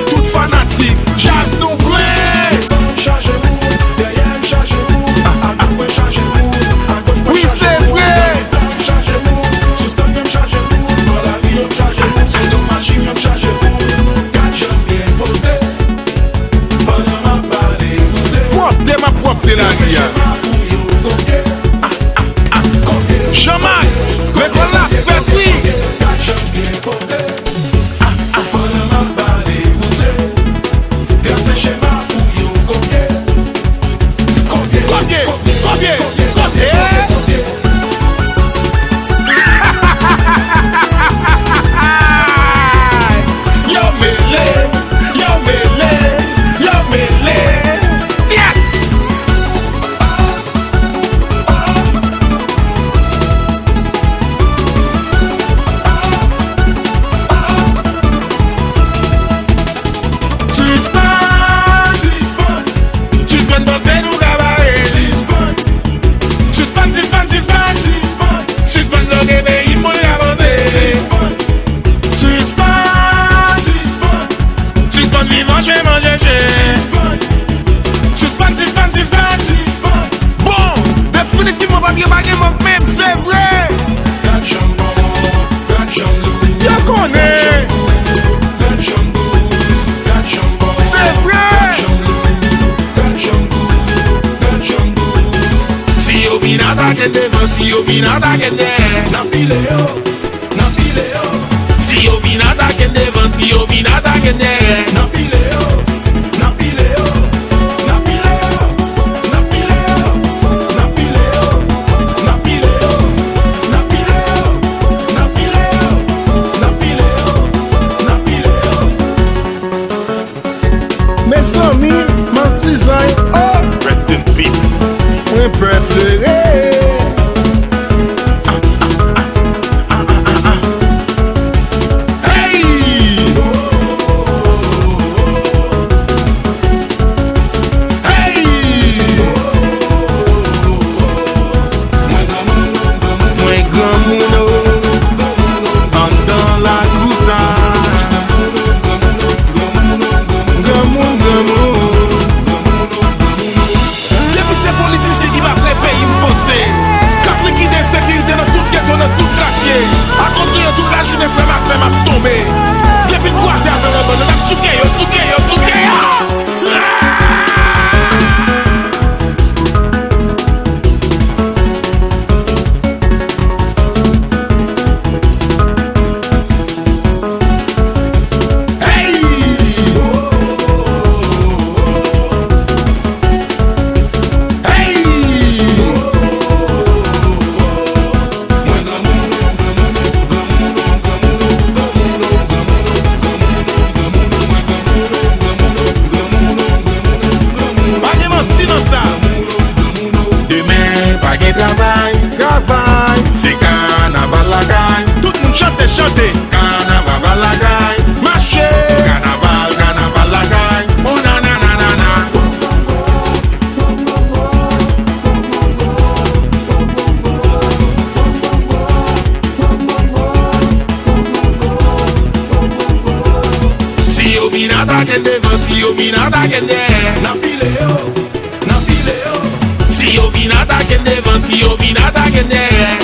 Tout fanatique, jazz nous plaît. Chargez-vous, derrière chargez-vous, à droite chargez-vous, à gauche oui c'est vrai. Chargez-vous, sous stop chargez-vous, dans la vie chargez-vous, sur nos machines chargez-vous. Quand j'aime bien poser, pendant ma parler poser. Ma propre la vie. Jean-Max, mais qu'on l'a fait oui. Quand j'aime bien poser. Si yo vin ataken devan, nan pile yo. Si yo vin ataken devan, si yo vin ataken devan, nan pile yo. Nan pile yo, nan pile yo, nan pile yo, nan pile yo, nan pile yo, nan pile yo, nan pile yo, nan pile yo, nan pile yo. Mes amis, man sizay, oh, Rest in peace. un préféré. vin ataken devan, si yo vin ataken de. Nan pile yo, nan pile yo. Si yo vin ataken devan, si yo vin ataken de.